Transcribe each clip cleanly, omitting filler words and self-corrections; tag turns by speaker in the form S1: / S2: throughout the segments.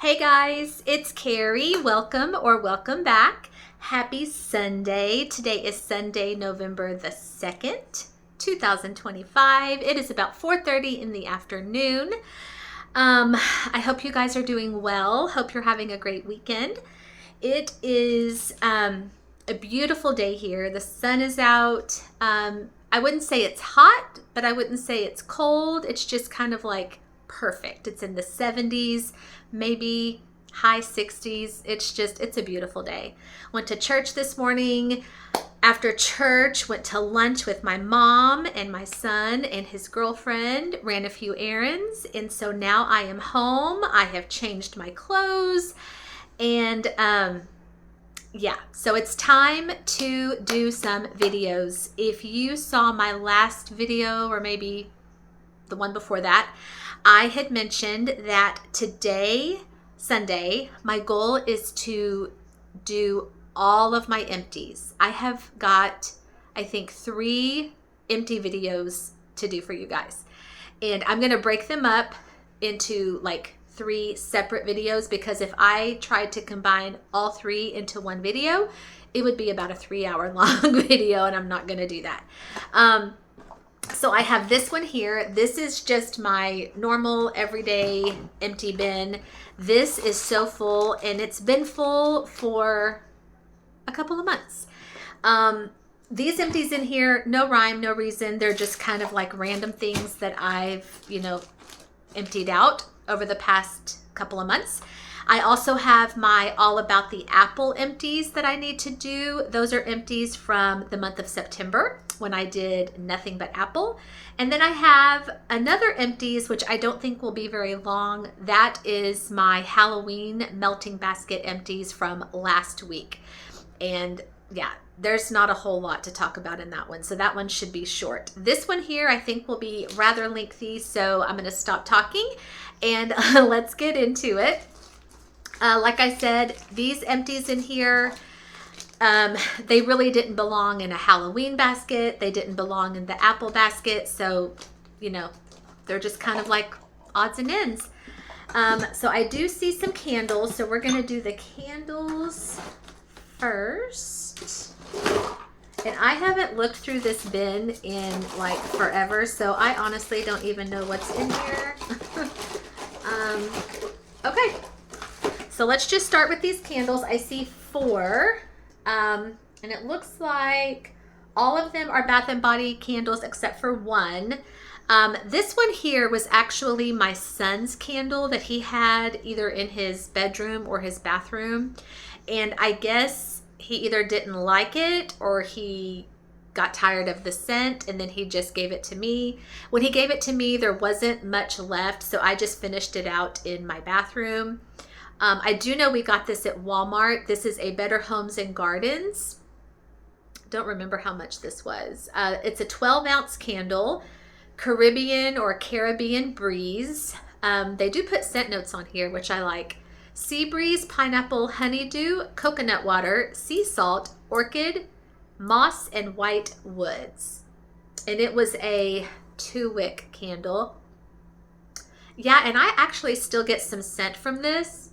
S1: Hey guys, it's Kerri. Welcome back. Happy Sunday. Today is Sunday, November the 2nd, 2025. It is about 4:30 in the afternoon. I hope you guys are doing well. Hope you're having a great weekend. It is a beautiful day here. The sun is out. I wouldn't say it's hot, but I wouldn't say it's cold. It's just kind of like perfect. It's in the 70s, maybe high 60s. It's a beautiful day. Went to church this morning. After church, went to lunch with my mom and my son and his girlfriend, ran a few errands. And so now I am home. I have changed my clothes and so it's time to do some videos. If you saw my last video or maybe the one before that, I had mentioned that today, Sunday, my goal is to do all of my empties. I have got, I think, 3 empty videos to do for you guys. And I'm going to break them up into like 3 separate videos, because if I tried to combine all 3 into one video, it would be about a 3-hour long video, and I'm not going to do that. So I have this one here. This is just my normal everyday empty bin. This is so full, and it's been full for a couple of months. These empties in here, no rhyme, no reason. They're just kind of like random things that I've, emptied out over the past couple of months. I also have my All About the Apple empties that I need to do. Those are empties from the month of September when I did nothing but apple. And then I have another empties, which I don't think will be very long. That is my Halloween melting basket empties from last week. And yeah, there's not a whole lot to talk about in that one. So that one should be short. This one here, I think, will be rather lengthy. So I'm going to stop talking and let's get into it. Like I said, these empties in here, they really didn't belong in a Halloween basket. They didn't belong in the apple basket. So, they're just kind of like odds and ends. So I do see some candles. So we're going to do the candles first. And I haven't looked through this bin in like forever. So I honestly don't even know what's in here. Okay. So let's just start with these candles. I see 4, and it looks like all of them are Bath & Body candles except for one. This one here was actually my son's candle that he had either in his bedroom or his bathroom. And I guess he either didn't like it or he got tired of the scent, and then he just gave it to me. When he gave it to me, there wasn't much left, so I just finished it out in my bathroom. I do know we got this at Walmart. This is a Better Homes and Gardens. Don't remember how much this was. It's a 12-ounce candle, Caribbean or Caribbean Breeze. They do put scent notes on here, which I like. Sea breeze, pineapple, honeydew, coconut water, sea salt, orchid, moss, and white woods. And it was a 2-wick candle. Yeah, and I actually still get some scent from this.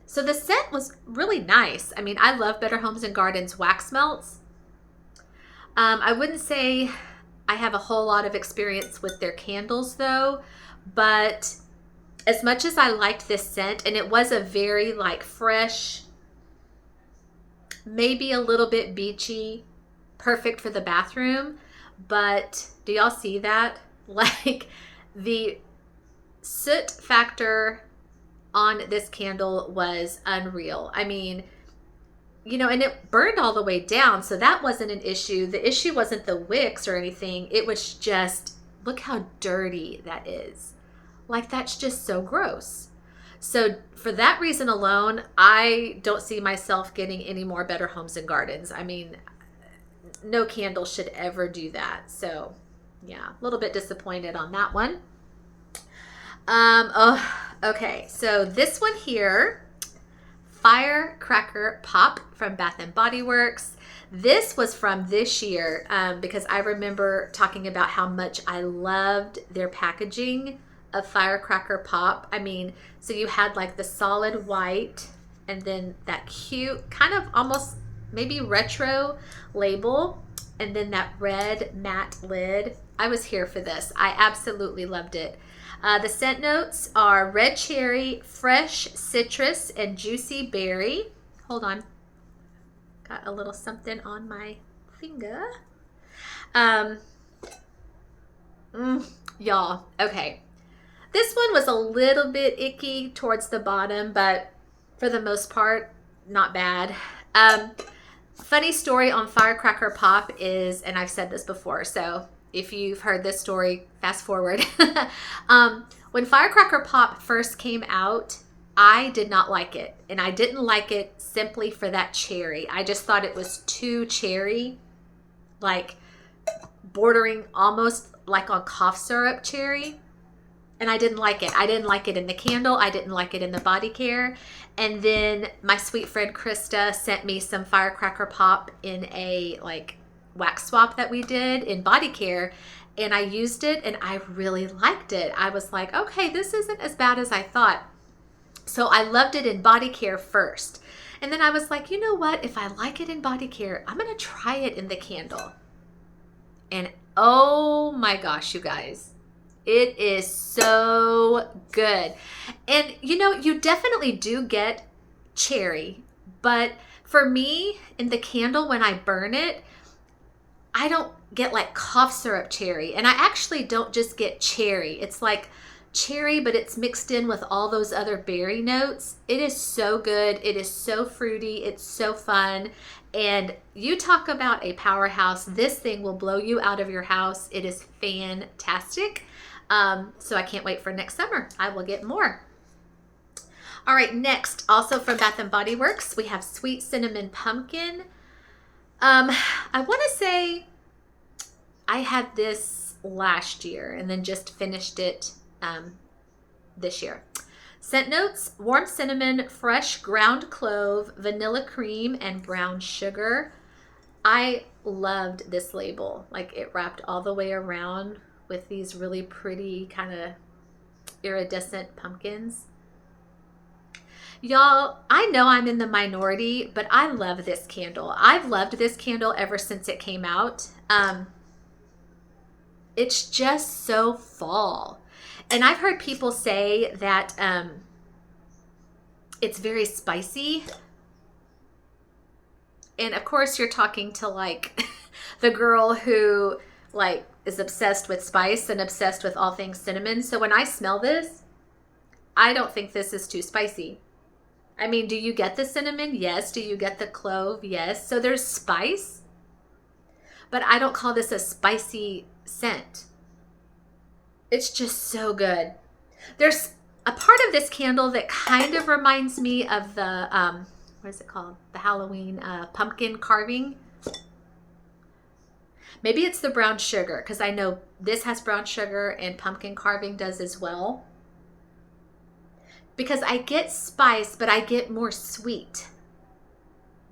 S1: So the scent was really nice. I mean, I love Better Homes and Gardens wax melts. I wouldn't say I have a whole lot of experience with their candles though, but as much as I liked this scent, and it was a very like fresh, maybe a little bit beachy, perfect for the bathroom. But do y'all see that? Like the soot factor on this candle was unreal. I mean, and it burned all the way down, so that wasn't an issue. The issue wasn't the wicks or anything. It was just, look how dirty that is. Like, that's just so gross. So for that reason alone, I don't see myself getting any more Better Homes and Gardens. I mean, no candle should ever do that. So yeah, a little bit disappointed on that one. Okay. So this one here, Firecracker Pop from Bath & Body Works. This was from this year because I remember talking about how much I loved their packaging of firecracker pop. I mean, so you had like the solid white and then that cute kind of almost maybe retro label and then that red matte lid. I was here for this. I absolutely loved it. The scent notes are red cherry, fresh citrus, and juicy berry. Hold on. Got a little something on my finger. Y'all, okay. This one was a little bit icky towards the bottom, but for the most part, not bad. Funny story on Firecracker Pop is, and I've said this before, so if you've heard this story, fast forward. When Firecracker Pop first came out, I did not like it. And I didn't like it simply for that cherry. I just thought it was too cherry, like bordering almost like on cough syrup cherry. And I didn't like it. I didn't like it in the candle. I didn't like it in the body care. And then my sweet friend Krista sent me some Firecracker Pop in a like wax swap that we did in body care. And I used it and I really liked it. I was like, okay, this isn't as bad as I thought. So I loved it in body care first. And then I was like, you know what? If I like it in body care, I'm going to try it in the candle. And oh my gosh, you guys, it is so good. And you know, you definitely do get cherry, but for me in the candle, when I burn it, I don't get like cough syrup cherry. And I actually don't just get cherry. It's like cherry, but it's mixed in with all those other berry notes. It is so good. It is so fruity. It's so fun. And you talk about a powerhouse. This thing will blow you out of your house. It is fantastic. So I can't wait for next summer. I will get more. All right, next, also from Bath & Body Works, we have Sweet Cinnamon Pumpkin. I want to say I had this last year and then just finished it this year. Scent notes, warm cinnamon, fresh ground clove, vanilla cream, and brown sugar. I loved this label. Like it wrapped all the way around with these really pretty kind of iridescent pumpkins. Y'all, I know I'm in the minority, but I love this candle. I've loved this candle ever since it came out. It's just so fall. And I've heard people say that it's very spicy. And of course you're talking to like the girl who like is obsessed with spice and obsessed with all things cinnamon. So when I smell this, I don't think this is too spicy. I mean, do you get the cinnamon? Yes. Do you get the clove? Yes. So there's spice, but I don't call this a spicy scent. It's just so good. There's a part of this candle that kind of reminds me of the, what is it called? The Halloween pumpkin carving. Maybe it's the brown sugar, because I know this has brown sugar and pumpkin carving does as well. Because I get spice, but I get more sweet.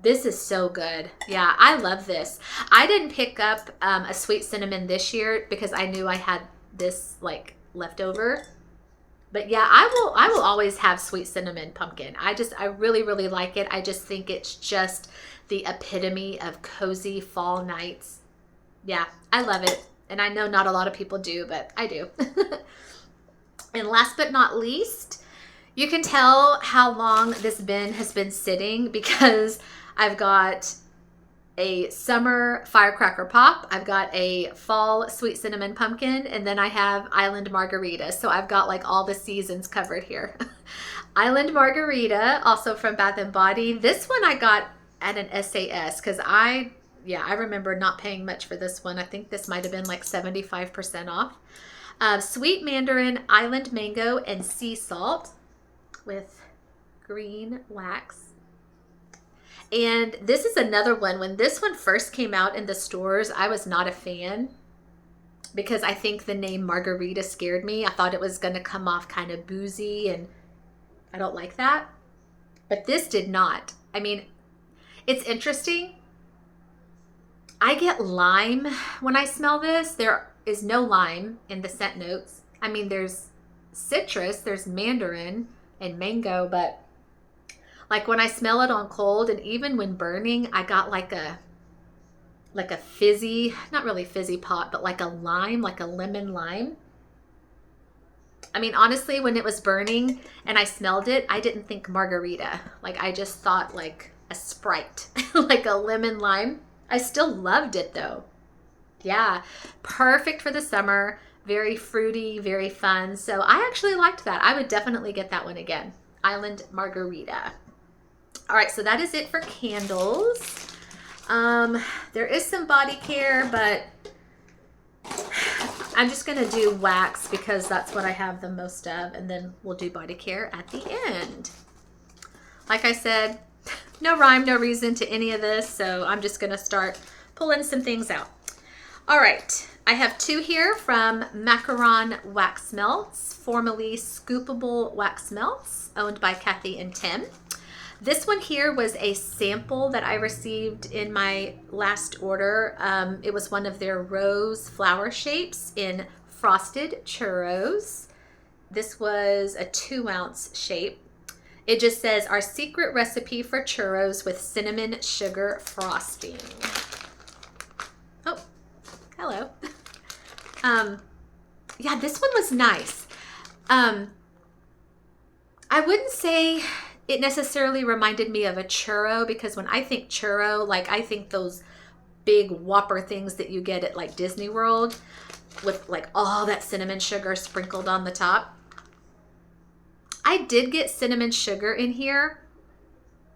S1: This is so good. Yeah, I love this. I didn't pick up a sweet cinnamon this year because I knew I had this like leftover. But yeah, I will always have sweet cinnamon pumpkin. I really, really like it. I just think it's just the epitome of cozy fall nights. Yeah, I love it. And I know not a lot of people do, but I do. And last but not least, you can tell how long this bin has been sitting because I've got a summer firecracker pop, I've got a fall sweet cinnamon pumpkin, and then I have island margarita. So I've got like all the seasons covered here. Island margarita, also from Bath & Body. This one I got at an SAS because I remember not paying much for this one. I think this might have been like 75% off. Sweet mandarin, island mango, and sea salt with green wax. And this is another one. When this one first came out in the stores, I was not a fan because I think the name margarita scared me. I thought it was going to come off kind of boozy, and I don't like that. But this did not. I mean, it's interesting. I get lime when I smell this. There is no lime in the scent notes. I mean, there's citrus. There's mandarin and mango, but like when I smell it on cold and even when burning, I got like a fizzy, not really fizzy pop, but like a lime, like a lemon lime. I mean, honestly, when it was burning and I smelled it, I didn't think margarita. Like I just thought like a Sprite, like a lemon lime. I still loved it though. Yeah, perfect for the summer. Very fruity, very fun. So I actually liked that. I would definitely get that one again. Island Margarita. All right, so that is it for candles. There is some body care, but I'm just gonna do wax because that's what I have the most of, and then we'll do body care at the end. Like I said, no rhyme, no reason to any of this, so I'm just gonna start pulling some things out. All right, I have two here from Macaron Wax Melts, formerly Scoopable Wax Melts, owned by Kathy and Tim. This one here was a sample that I received in my last order. It was one of their rose flower shapes in frosted churros. This was a 2-ounce shape. It just says, our secret recipe for churros with cinnamon sugar frosting. Oh, hello. Yeah, this one was nice. I wouldn't say it necessarily reminded me of a churro, because when I think churro, like I think those big Whopper things that you get at like Disney World with like all that cinnamon sugar sprinkled on the top. I did get cinnamon sugar in here,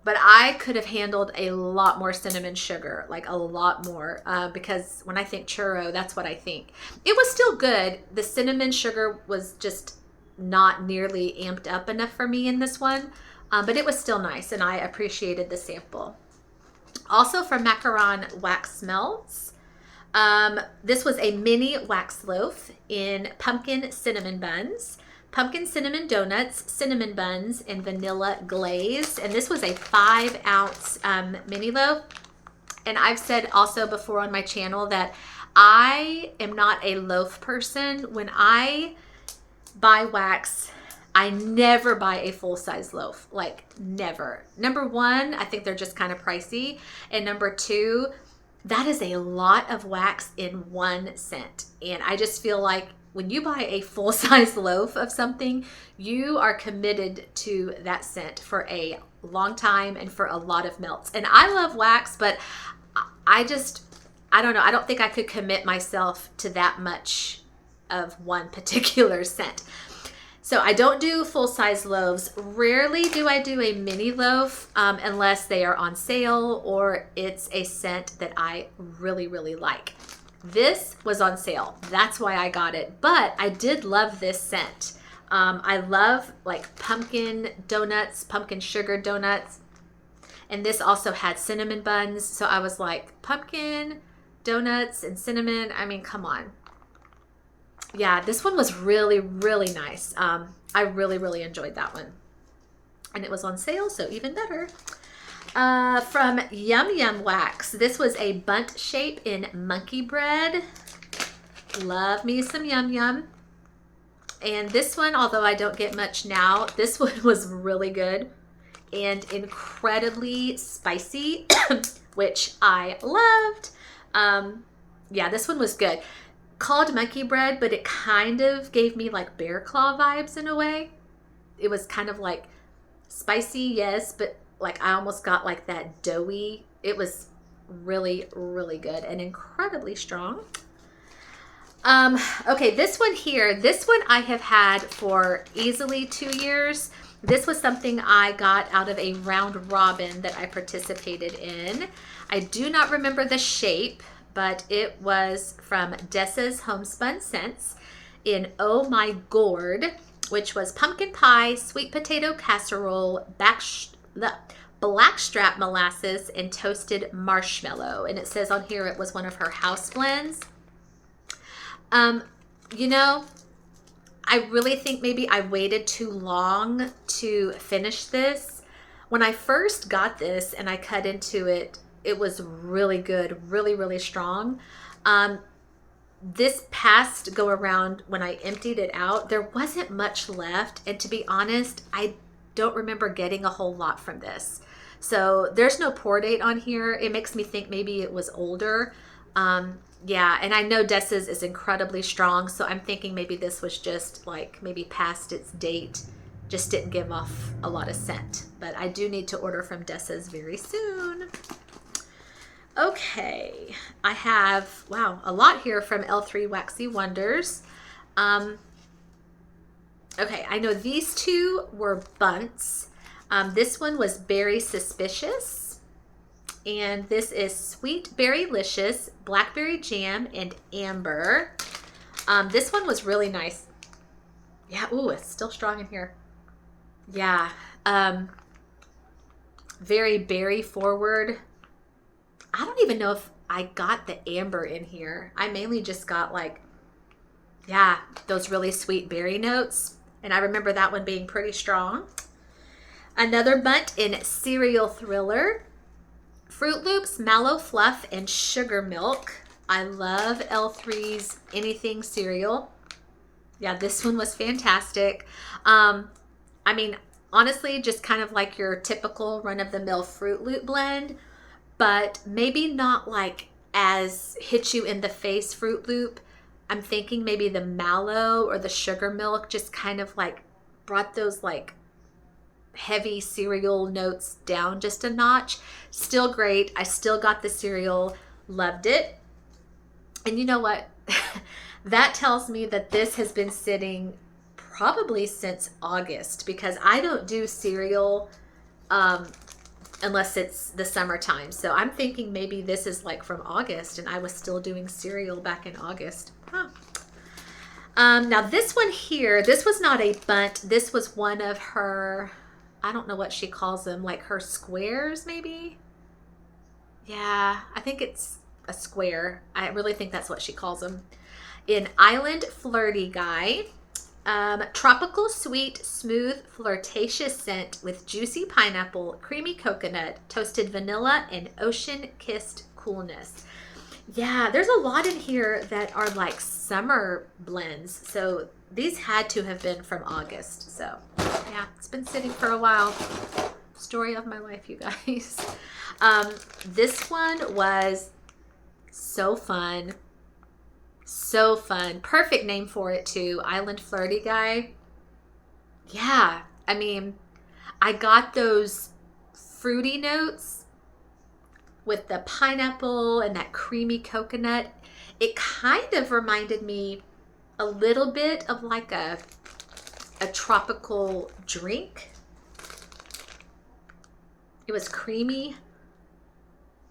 S1: but I could have handled a lot more cinnamon sugar, like a lot more, because when I think churro, that's what I think. It was still good. The cinnamon sugar was just not nearly amped up enough for me in this one. But it was still nice, and I appreciated the sample. Also from Macaron Wax Melts, this was a mini wax loaf in pumpkin cinnamon buns, pumpkin cinnamon donuts, cinnamon buns, and vanilla glaze. And this was a 5-ounce mini loaf. And I've said also before on my channel that I am not a loaf person. When I buy wax, I never buy a full-size loaf, like never. Number one, I think they're just kind of pricey. And number two, that is a lot of wax in 1 cent. And I just feel like when you buy a full-size loaf of something, you are committed to that scent for a long time and for a lot of melts. And I love wax, but I don't know. I don't think I could commit myself to that much of one particular scent. So I don't do full-size loaves. Rarely do I do a mini loaf unless they are on sale or it's a scent that I really, really like. This was on sale. That's why I got it. But I did love this scent. I love like pumpkin donuts, pumpkin sugar donuts. And this also had cinnamon buns. So I was like, pumpkin, donuts, and cinnamon. I mean, come on. Yeah, this one was really, really nice. I really, really enjoyed that one. And it was on sale, so even better. From Yum Yum Wax. This was a bunt shape in monkey bread. Love me some Yum Yum. And this one, although I don't get much now, this one was really good and incredibly spicy, which I loved. Yeah, this one was good. Called monkey bread, but it kind of gave me like bear claw vibes in a way. It was kind of like spicy, yes, but like I almost got like that doughy. It was really, really good and incredibly strong. Okay, this one here, this one I have had for easily 2 years. This was something I got out of a round robin that I participated in. I do not remember the shape, but it was from Dessa's Homespun Scents in Oh My Gourd, which was pumpkin pie, sweet potato casserole, blackstrap molasses, and toasted marshmallow. And it says on here it was one of her house blends. You know, I really think maybe I waited too long to finish this. When I first got this and I cut into it, it was really good, really, really strong. this past go around when I emptied it out, there wasn't much left. And to be honest, I don't remember getting a whole lot from this. So there's no pour date on here. It makes me think maybe it was older. Yeah, and I know Dessa's is incredibly strong, so I'm thinking maybe this was just like maybe past its date, just didn't give off a lot of scent. But I do need to order from Dessa's very soon. Okay, I have, wow, a lot here from L3 Waxy Wonders. Okay, I know these two were bunts. This one was Berry Suspicious. And this is Sweet Berry-licious, Blackberry Jam, and Amber. This one was really nice. Yeah, ooh, it's still strong in here. Yeah, very berry forward. I don't even know if I got the amber in here. I mainly just got like, yeah, those really sweet berry notes. And I remember that one being pretty strong. Another bunt in Cereal Thriller. Fruit Loops, Mallow Fluff, and Sugar Milk. I love L3's anything cereal. Yeah, this one was fantastic. I mean, honestly, just kind of like your typical run-of-the-mill Fruit Loop blend, but maybe not like as hit you in the face Fruit Loop. I'm thinking maybe the Mallow or the Sugar Milk just kind of like brought those like heavy cereal notes down just a notch. Still great. I still got the cereal, loved it. And you know what? That tells me that this has been sitting probably since August, because I don't do cereal unless it's the summertime. So I'm thinking maybe this is like from August and I was still doing cereal back in August. Huh. Now this one here, this was not a bunt. This was one of her, I don't know what she calls them, like her squares maybe? Yeah, I think it's a square. I really think that's what she calls them. In Island Flirty Guy. Tropical sweet, smooth, flirtatious scent with juicy pineapple, creamy coconut, toasted vanilla, and ocean-kissed coolness. Yeah, there's a lot in here that are like summer blends. So these had to have been from August. So yeah, it's been sitting for a while. Story of my life, you guys. This one was so fun. So fun. Perfect name for it too. Island Flirty Guy. Yeah, I mean, I got those fruity notes with the pineapple and that creamy coconut. It kind of reminded me a little bit of like a tropical drink. It was creamy.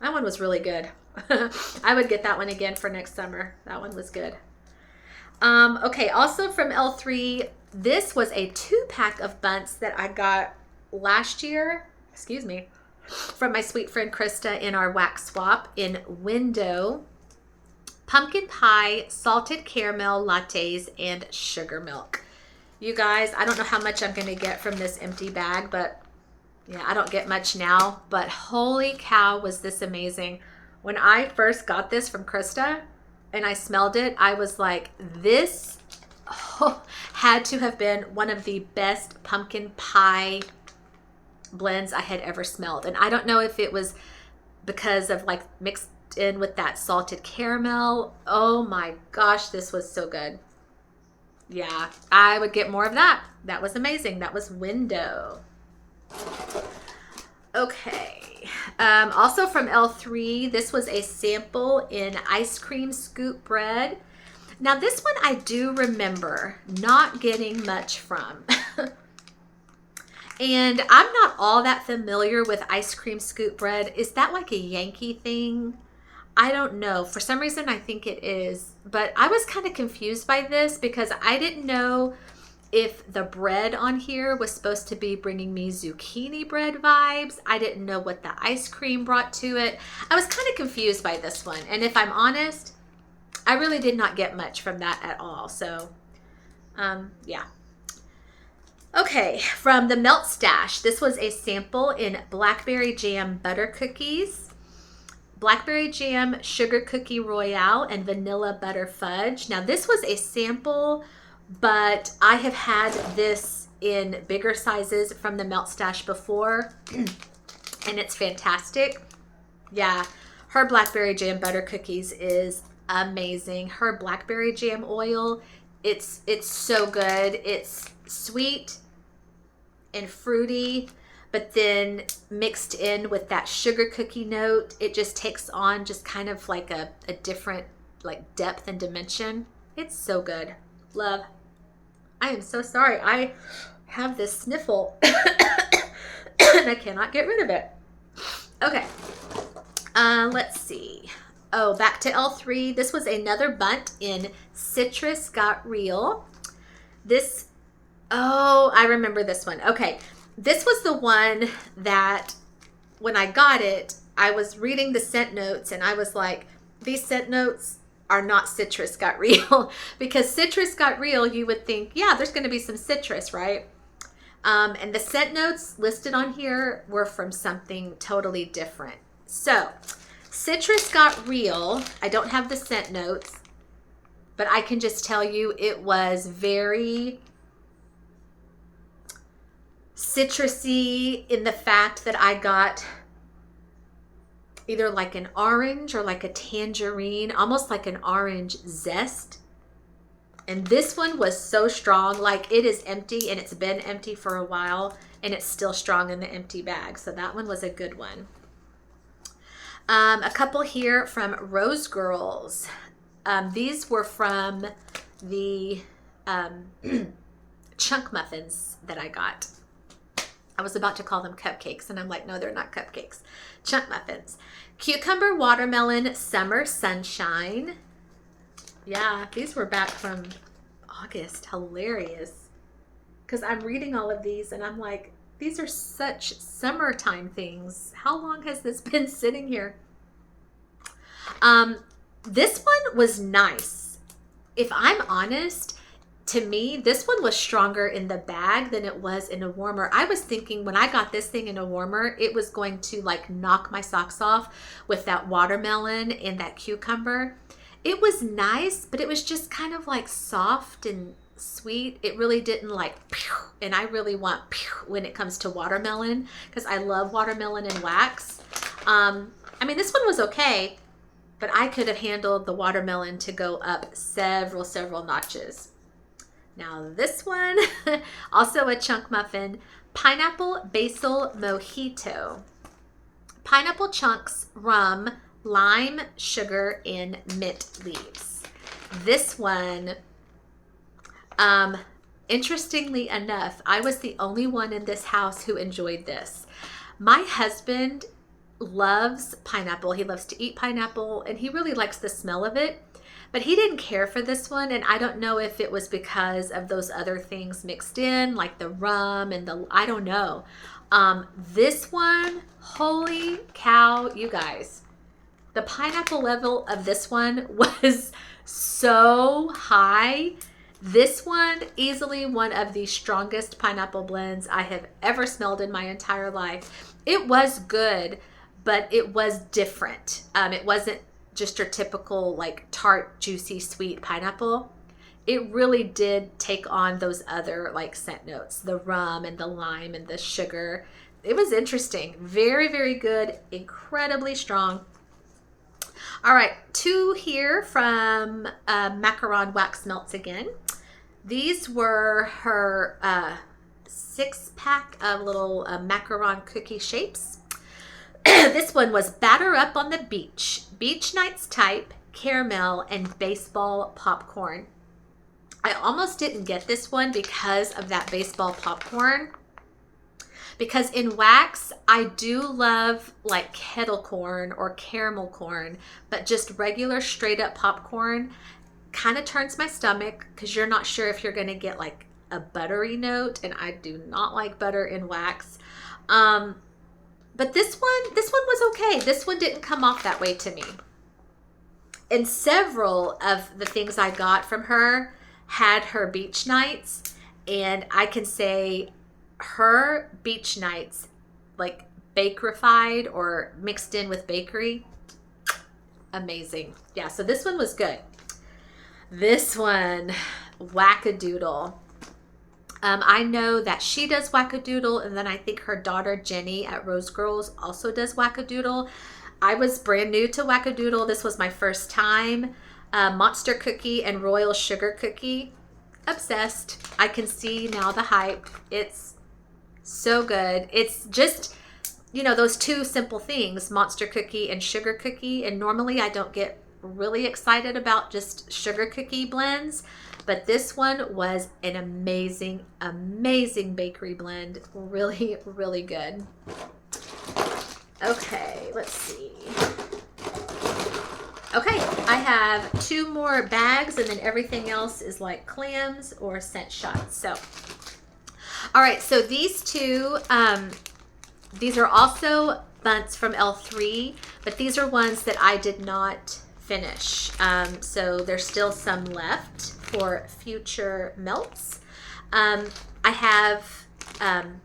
S1: That one was really good. I would get that one again for next summer. That one was good. Okay, also from L3, this was a 2-pack of bunts that I got last year, excuse me, from my sweet friend Krista in our wax swap in Window. Pumpkin pie, salted caramel lattes, and sugar milk. You guys, I don't know how much I'm going to get from this empty bag, but yeah, I don't get much now, but holy cow, was this amazing. When I first got this from Krista and I smelled it, I was like, this had to have been one of the best pumpkin pie blends I had ever smelled. And I don't know if it was because of like mixed in with that salted caramel. Oh my gosh, this was so good. Yeah, I would get more of that. That was amazing. That was Window. Okay. Also from L3, this was a sample in ice cream scoop bread. Now this one I do remember not getting much from. And I'm not all that familiar with ice cream scoop bread. Is that like a Yankee thing? I don't know. For some reason I think it is. But I was kind of confused by this because I didn't know if the bread on here was supposed to be bringing me zucchini bread vibes. I didn't know what the ice cream brought to it. I was kind of confused by this one. And if I'm honest, I really did not get much from that at all. So, yeah. Okay, from the Melt Stash, this was a sample in Blackberry Jam Butter Cookies. blackberry jam, sugar cookie royale, and vanilla butter fudge. Now this was a sample, but I have had this in bigger sizes from the Melt Stash before, and it's fantastic. Yeah, her blackberry jam butter cookies is amazing. Her blackberry jam oil, it's so good. It's sweet and fruity, but then mixed in with that sugar cookie note, it just takes on just kind of like a different like depth and dimension. It's so good. Love. I am so sorry. I have this sniffle and I cannot get rid of it. Okay. Let's see. Oh, back to L3. This was another bunt in Citrus Got Real. This, oh, I remember this one. Okay. This was the one that when I got it, I was reading the scent notes and I was like, these scent notes are not Citrus Got Real. Because Citrus Got Real, you would think, yeah, there's going to be some citrus, right? And the scent notes listed on here were from something totally different. So, Citrus Got Real, I don't have the scent notes, but I can just tell you it was very citrusy in the fact that I got either like an orange or like a tangerine, almost like an orange zest. And this one was so strong, like it is empty and it's been empty for a while and it's still strong in the empty bag. So that one was a good one. A couple here from Rose Girls. These were from the chunk muffins that I got. I was about to call them cupcakes and I'm like, no, they're not cupcakes. Chunk muffins. Cucumber Watermelon Summer Sunshine. Yeah, these were back from August. Hilarious. Because I'm reading all of these and I'm like, these are such summertime things. How long has this been sitting here? This one was nice. If I'm honest, to me, this one was stronger in the bag than it was in a warmer. I was thinking when I got this thing in a warmer, it was going to like knock my socks off with that watermelon and that cucumber. It was nice, but it was just kind of like soft and sweet. It really didn't like pew, and I really want pew when it comes to watermelon because I love watermelon and wax. I mean, this one was okay, but I could have handled the watermelon to go up several notches. Now this one, also a chunk muffin, Pineapple Basil Mojito. Pineapple chunks, rum, lime, sugar, and mint leaves. This one, interestingly enough, I was the only one in this house who enjoyed this. My husband loves pineapple. He loves to eat pineapple and he really likes the smell of it. But he didn't care for this one, and I don't know if it was because of those other things mixed in, like the rum and I don't know. This one, holy cow, you guys. The pineapple level of this one was so high. This one, easily one of the strongest pineapple blends I have ever smelled in my entire life. It was good, but it was different. It wasn't just your typical like tart, juicy, sweet pineapple. It really did take on those other like scent notes, the rum and the lime and the sugar. It was interesting. Very good, incredibly strong. All right, 2 here from Macaron Wax Melts again. These were her 6-pack of little macaron cookie shapes. This one was Batter Up on the Beach, Beach Nights Type, Caramel, and Baseball Popcorn. I almost didn't get this one because of that baseball popcorn. Because in wax, I do love like kettle corn or caramel corn, but just regular straight up popcorn kind of turns my stomach because you're not sure if you're going to get like a buttery note, and I do not like butter in wax. But this one was okay. This one didn't come off that way to me. And several of the things I got from her had her beach nights, and I can say her beach nights, like bakerified or mixed in with bakery, amazing. Yeah, so this one was good. This one, Wackadoodle. I know that she does Wackadoodle, and then I think her daughter Jenny at Rose Girls also does Wackadoodle. I was brand new to Wackadoodle. This was my first time. Monster Cookie and Royal Sugar Cookie. Obsessed. I can see now the hype. It's so good. It's just, you know, those two simple things, Monster Cookie and Sugar Cookie. And normally I don't get really excited about just sugar cookie blends, but this one was an amazing, amazing bakery blend. Really, really good. Okay, let's see. Okay, I have 2 more bags, and then everything else is like clams or scent shots. So, all right, so these two, these are also bunts from L3, but these are ones that I did not finish. So there's still some left for future melts. I have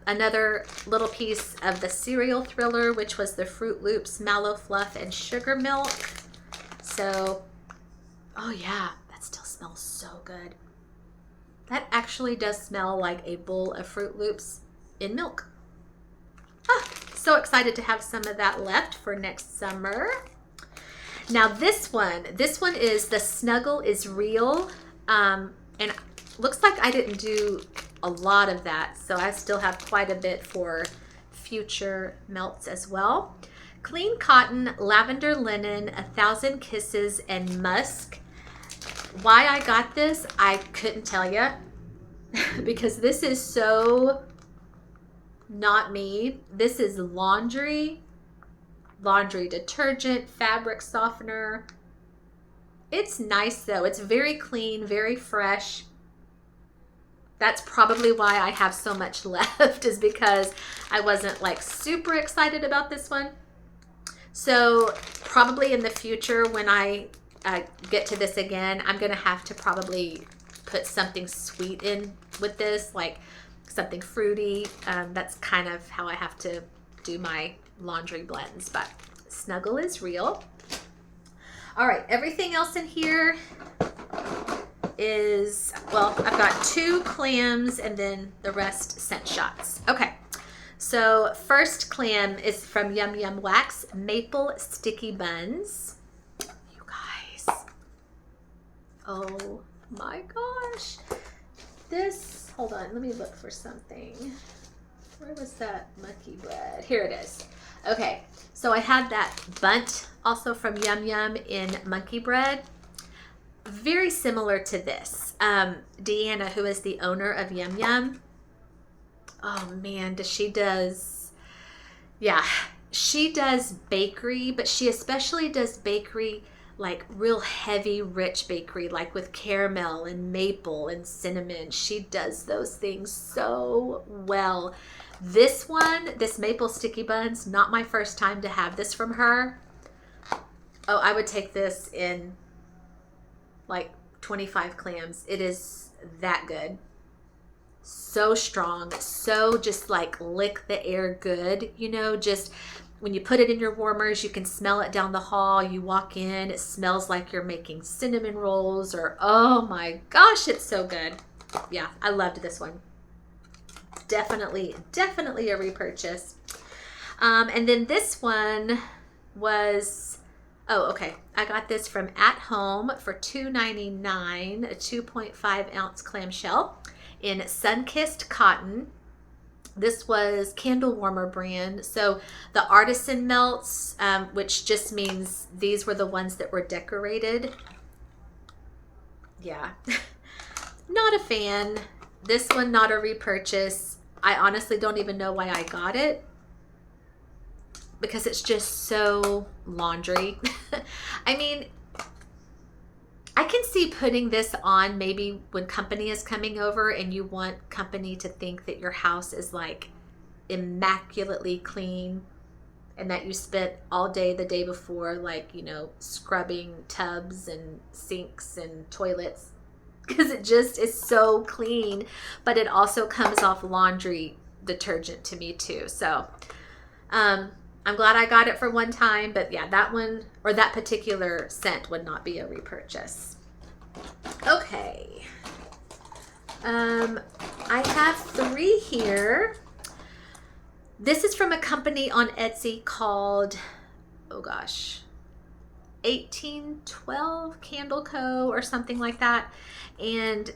S1: another little piece of the cereal thriller, which was the Fruit Loops Mallow Fluff and Sugar Milk. So, oh yeah, that still smells so good. That actually does smell like a bowl of Fruit Loops in milk. Ah, so excited to have some of that left for next summer. Now this one is the Snuggle is Real. And looks like I didn't do a lot of that, so I still have quite a bit for future melts as well. Clean cotton, lavender linen, 1,000 kisses, and musk. Why I got this, I couldn't tell you because this is so not me. This is laundry detergent, fabric softener. It's nice though. It's very clean, very fresh. That's probably why I have so much left, is because I wasn't like super excited about this one. So probably in the future when I get to this again, I'm gonna have to probably put something sweet in with this, like something fruity. That's kind of how I have to do my laundry blends, but Snuggle is Real. All right, everything else in here is, well, I've got 2 clams and then the rest scent shots. Okay, so first clam is from Yum Yum Wax, Maple Sticky Buns. You guys, oh my gosh. This, hold on, let me look for something. Where was that monkey bread? Here it is. Okay, so I had that bunt also from Yum Yum in monkey bread. Very similar to this. Deanna, who is the owner of Yum Yum, oh man, she does bakery, but she especially does bakery, like real heavy, rich bakery, like with caramel and maple and cinnamon. She does those things so well. This one, this Maple Sticky Buns, not my first time to have this from her. Oh, I would take this in like 25 clams. It is that good. So strong, so just like lick the air good, you know, just when you put it in your warmers, you can smell it down the hall. You walk in, it smells like you're making cinnamon rolls, or oh my gosh, it's so good. Yeah, I loved this one. Definitely a repurchase. And then this one was, oh, okay. I got this from At Home for $2.99, a 2.5 ounce clamshell in Sunkissed Cotton. This was Candle Warmer brand. So the artisan melts, which just means these were the ones that were decorated. Yeah, not a fan. This one, not a repurchase. I honestly don't even know why I got it, because it's just so laundry. I mean, I can see putting this on maybe when company is coming over and you want company to think that your house is like immaculately clean and that you spent all day the day before, like, you know, scrubbing tubs and sinks and toilets, because it just is so clean, but it also comes off laundry detergent to me too. So I'm I'm glad I got it for one time, but yeah, that one or that particular scent would not be a repurchase. Okay. I have 3 here. This is from a company on Etsy called, oh gosh, 1812 Candle Co. or something like that. And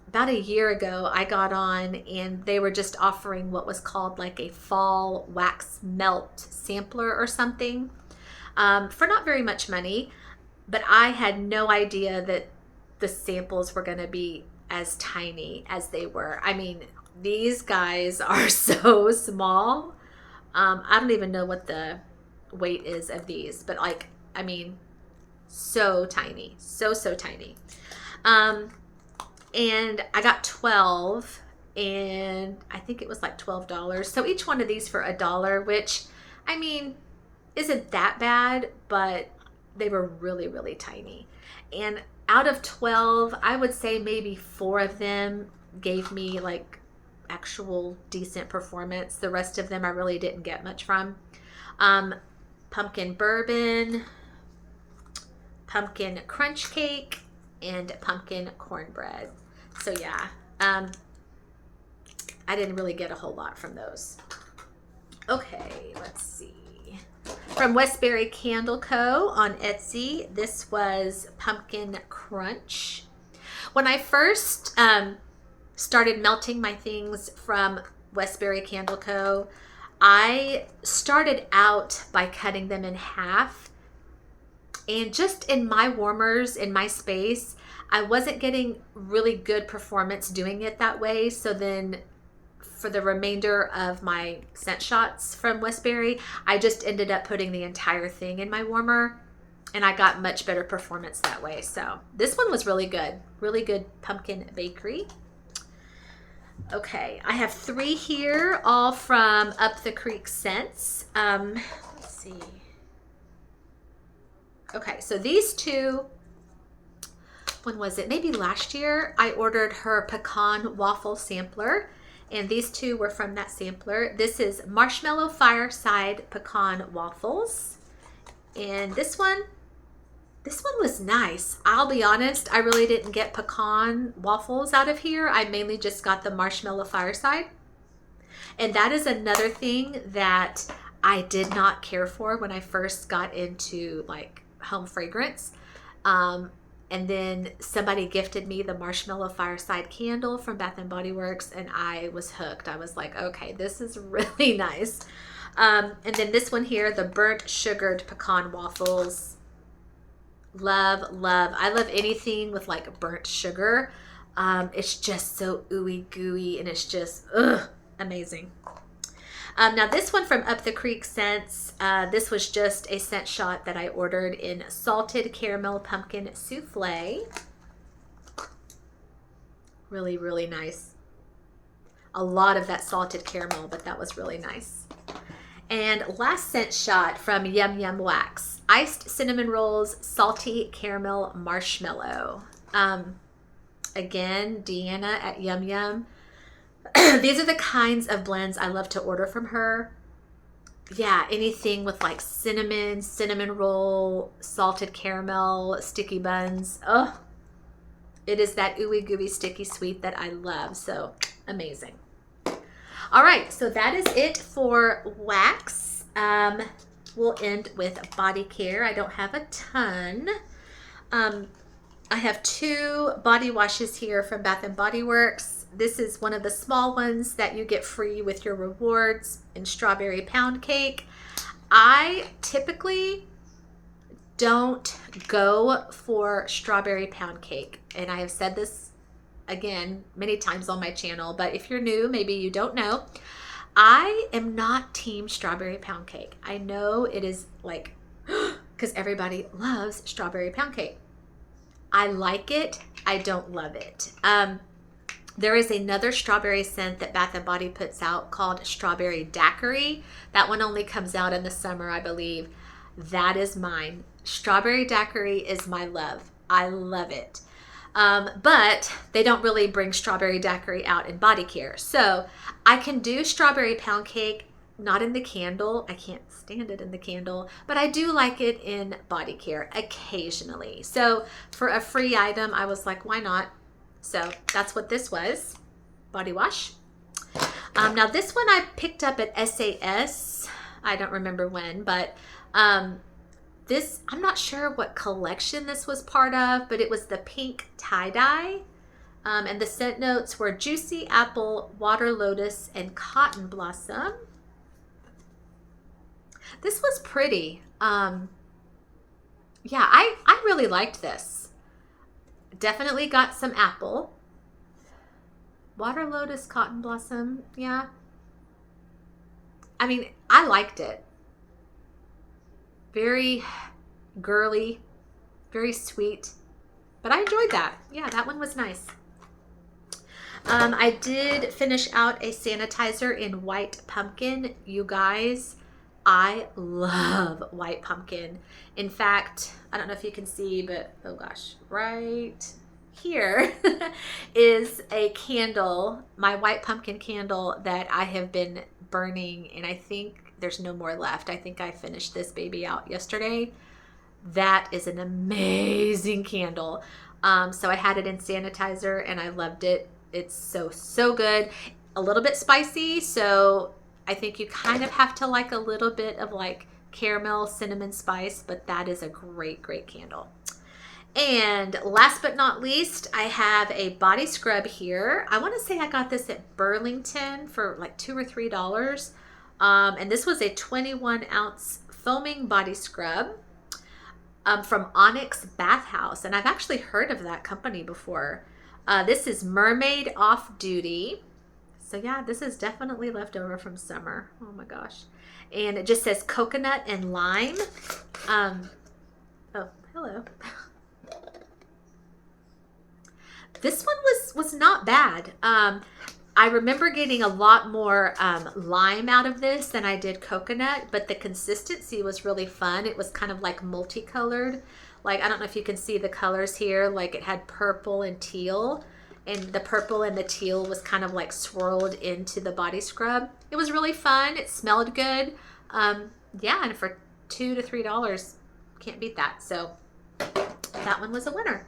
S1: about a year ago, I got on and they were just offering what was called like a fall wax melt sampler or something for not very much money. But I had no idea that the samples were going to be as tiny as they were. I mean, these guys are so small. I don't even know what the weight is of these, but like, I mean, so tiny, so tiny. And I got 12, and I think it was like $12. So each one of these for $1, which, I mean, isn't that bad, but they were really, really tiny. And out of 12, I would say maybe 4 of them gave me like actual decent performance. The rest of them I really didn't get much from. Pumpkin bourbon, pumpkin crunch cake, and pumpkin cornbread. So yeah, I didn't really get a whole lot from those. Okay, let's see. From Westbury Candle Co. on Etsy, this was pumpkin crunch. When I first started melting my things from Westbury Candle Co., I started out by cutting them in half. And just in my warmers, in my space, I wasn't getting really good performance doing it that way. So then for the remainder of my scent shots from Westbury, I just ended up putting the entire thing in my warmer, and I got much better performance that way. So this one was really good pumpkin bakery. Okay, I have 3 here, all from Up the Creek Scents. Let's see. Okay, so these 2, when was it? Maybe last year, I ordered her pecan waffle sampler, and these 2 were from that sampler. This is Marshmallow Fireside Pecan Waffles, and this one was nice. I'll be honest, I really didn't get pecan waffles out of here. I mainly just got the Marshmallow Fireside, and that is another thing that I did not care for when I first got into like home fragrance. And then somebody gifted me the Marshmallow Fireside candle from Bath & Body Works, and I was hooked. I was like, okay, this is really nice. And then this one here, the Burnt Sugared Pecan Waffles. Love. I love anything with like burnt sugar. It's just so ooey gooey, and it's just amazing. Now this one from Up the Creek Scents, this was just a scent shot that I ordered in Salted Caramel Pumpkin Souffle. Really, really nice. A lot of that salted caramel, but that was really nice. And last scent shot from Yum Yum Wax, Iced Cinnamon Rolls, Salty Caramel Marshmallow. Again, Deanna at Yum Yum. These are the kinds of blends I love to order from her. Yeah, anything with like cinnamon roll, salted caramel, sticky buns. Oh, it is that ooey gooey sticky sweet that I love. So amazing. All right, so that is it for wax. We'll end with body care. I don't have a ton. I have 2 body washes here from Bath & Body Works. This is one of the small ones that you get free with your rewards in Strawberry Pound Cake. I typically don't go for Strawberry Pound Cake, and I have said this again many times on my channel, but if you're new, maybe you don't know, I am not team Strawberry Pound Cake. I know it is like, because everybody loves Strawberry Pound Cake. I like it. I don't love it. There is another strawberry scent that Bath & Body puts out called Strawberry Daiquiri. That one only comes out in the summer, I believe. That is mine. Strawberry Daiquiri is my love. I love it. But they don't really bring Strawberry Daiquiri out in body care. So I can do Strawberry Pound Cake not in the candle. I can't stand it in the candle, but I do like it in body care occasionally. So for a free item, I was like, why not? So that's what this was, body wash. Now this one I picked up at SAS. I don't remember when, but this, I'm not sure what collection this was part of, but it was the pink tie-dye. And the scent notes were juicy apple, water lotus, and cotton blossom. This was pretty. Yeah, I really liked this. Definitely got some apple. Water lotus, cotton blossom, yeah. I mean, I liked it. Very girly, very sweet, but I enjoyed that. Yeah, that one was nice. I did finish out a sanitizer in white pumpkin. You guys, I love white pumpkin. In fact, I don't know if you can see, but oh gosh, right here is a candle, my white pumpkin candle that I have been burning, and I think there's no more left. I think I finished this baby out yesterday. That is an amazing candle. So I had it in sanitizer and I loved it. It's so good. A little bit spicy, so I think you kind of have to like a little bit of like caramel, cinnamon spice, but that is a great candle. And last but not least, I have a body scrub here. I want to say I got this at Burlington for like $2 or $3. And this was a 21-ounce foaming body scrub from Onyx Bath House. And I've actually heard of that company before. This is Mermaid Off Duty. So yeah, this is definitely leftover from summer. Oh my gosh. And it just says coconut and lime. Oh, hello. This one was not bad. I remember getting a lot more lime out of this than I did coconut, but the consistency was really fun. It was kind of like multicolored. Like, I don't know if you can see the colors here. Like, it had purple and teal, and the purple and the teal was kind of like swirled into the body scrub. It was really fun. It smelled good. Yeah, and for $2 to $3, can't beat that. So that one was a winner.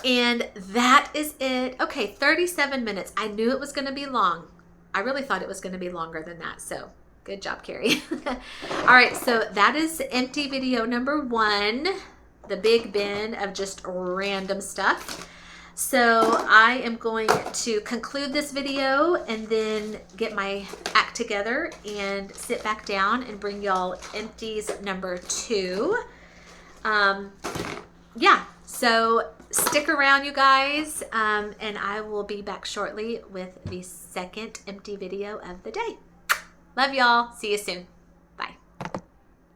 S1: And that is it. Okay, 37 minutes. I knew it was going to be long. I really thought it was going to be longer than that. So good job, Kerri. All right, so that is empty video number 1, the big bin of just random stuff. So I am going to conclude this video and then get my act together and sit back down and bring y'all empties number 2. Yeah, so stick around, you guys, and I will be back shortly with the second empty video of the day. Love y'all. See you soon.